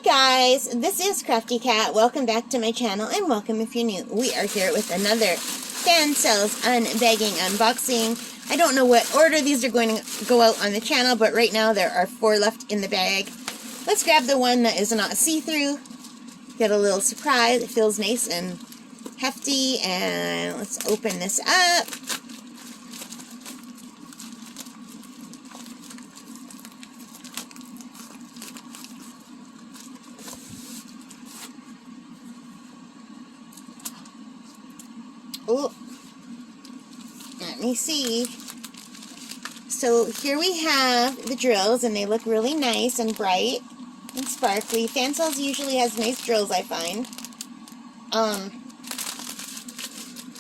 guys, this is Crafty Cat. Welcome back to my channel, and welcome if you're new. We are here with another Fansells unbagging unboxing. I don't know what order these are going to go out on the channel, but right now there are 4 left in the bag. Let's grab the one that is not see-through. Get a little surprise. It feels nice and hefty, and let's open this up. Oh, let me see. So here we have the drills, and they look really nice and bright and sparkly. Fansells usually has nice drills, I find.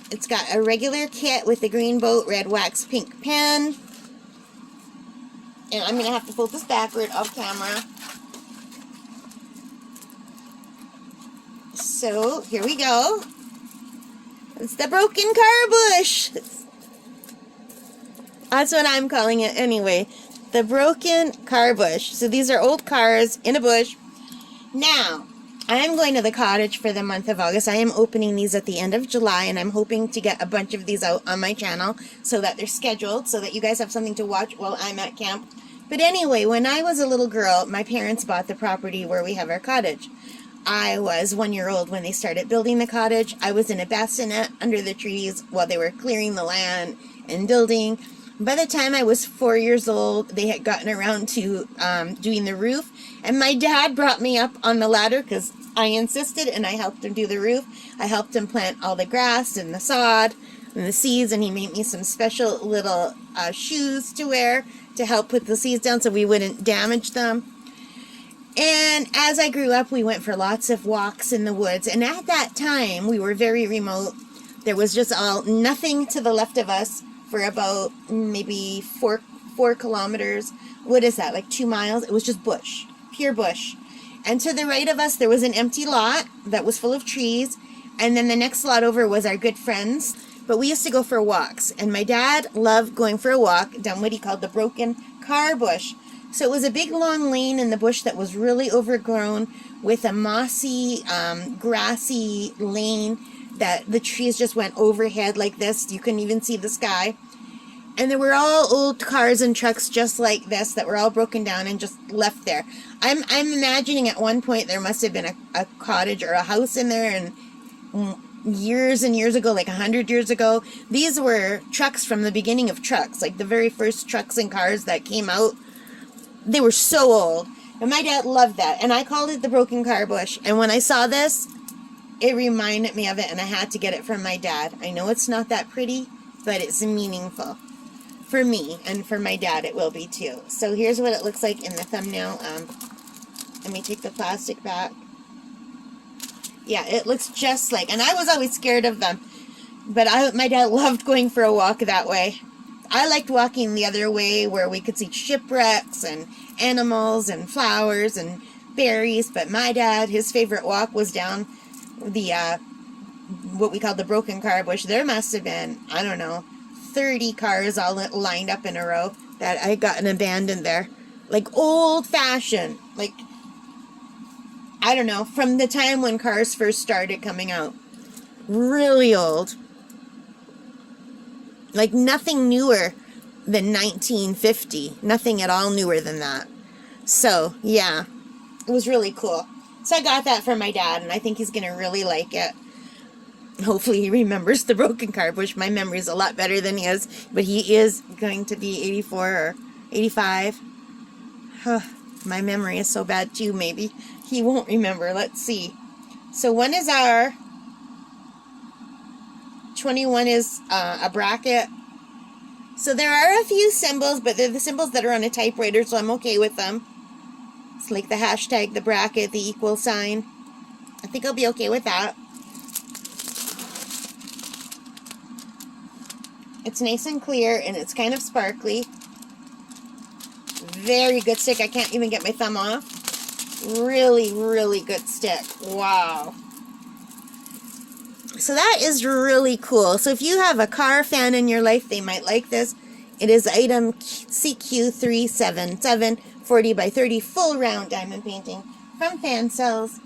It's got a regular kit with the green boat, red wax, pink pen. And I'm going to have to pull this backward off camera. So here we go. It's the broken car bush. That's what I'm calling it anyway. The broken car bush. So these are old cars in a bush. Now, I am going to the cottage for the month of August. I am opening these at the end of July, and I'm hoping to get a bunch of these out on my channel so that they're scheduled, so that you guys have something to watch while I'm at camp. But anyway, when I was a little girl, my parents bought the property where we have our cottage. I was 1 year old when they started building the cottage. I was in a bassinet under the trees while they were clearing the land and building. By the time I was 4 years old, they had gotten around to doing the roof. And my dad brought me up on the ladder because I insisted, and I helped him do the roof. I helped him plant all the grass and the sod and the seeds, and he made me some special little shoes to wear to help put the seeds down so we wouldn't damage them. And as I grew up, we went for lots of walks in the woods. And at that time, we were very remote. There was just nothing to the left of us for about maybe 4 kilometers. What is that, like 2 miles? It was just bush, pure bush. And to the right of us, there was an empty lot that was full of trees. And then the next lot over was our good friends. But we used to go for walks. And my dad loved going for a walk down what he called the broken car bush. So it was a big long lane in the bush that was really overgrown with a mossy, grassy lane that the trees just went overhead like this. You couldn't even see the sky. And there were all old cars and trucks just like this that were all broken down and just left there. I'm imagining at one point there must have been a cottage or a house in there, and years and years ago, like 100 years ago, these were trucks from the beginning of trucks, like the very first trucks and cars that came out. They were so old. And my dad loved that. And I called it the broken car bush. And when I saw this, it reminded me of it. And I had to get it from my dad. I know it's not that pretty, but it's meaningful. For me and for my dad, it will be too. So here's what it looks like in the thumbnail. Let me take the plastic back. Yeah, it looks just like... And I was always scared of them. But my dad loved going for a walk that way. I liked walking the other way where we could see shipwrecks and animals and flowers and berries. But my dad, his favorite walk was down the, what we call the broken car bush. There must have been, I don't know, 30 cars all lined up in a row that I gotten abandoned there. Like old-fashioned, like, I don't know, from the time when cars first started coming out. Really old. Like nothing newer than 1950. Nothing at all newer than that. So, yeah. It was really cool. So I got that for my dad, and I think he's going to really like it. Hopefully he remembers the broken car bush. My memory's a lot better than his. But he is going to be 84 or 85. My memory is so bad too, maybe. He won't remember. Let's see. So one is our... 21 is a bracket. So there are a few symbols, but they're the symbols that are on a typewriter, so I'm okay with them. It's like the hashtag, the bracket, the equal sign. I think I'll be okay with that. It's nice and clear, and it's kind of sparkly. Very good stick. I can't even get my thumb off. Really, really good stick. Wow. So that is really cool. So if you have a car fan in your life, they might like this. It is item CQ377, 40 by 30, full round diamond painting from Fansells.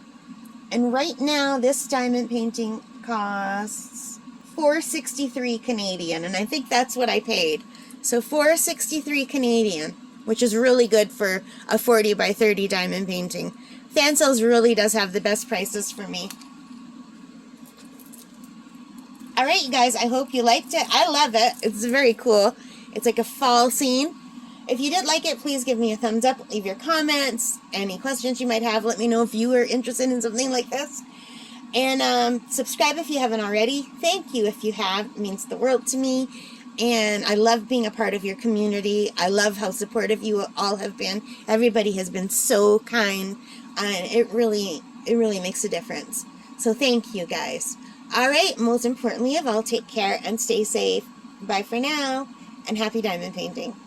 And right now, this diamond painting costs $4.63 Canadian, and I think that's what I paid. So $4.63 Canadian, which is really good for a 40 by 30 diamond painting. Fansells really does have the best prices for me. Alright, you guys, I hope you liked it. I love it. It's very cool. It's like a fall scene. If you did like it, please give me a thumbs up. Leave your comments. Any questions you might have, let me know if you are interested in something like this. And subscribe if you haven't already. Thank you if you have. It means the world to me. And I love being a part of your community. I love how supportive you all have been. Everybody has been so kind. And it really makes a difference. So thank you, guys. Alright, most importantly of all, take care and stay safe. Bye for now. And happy diamond painting.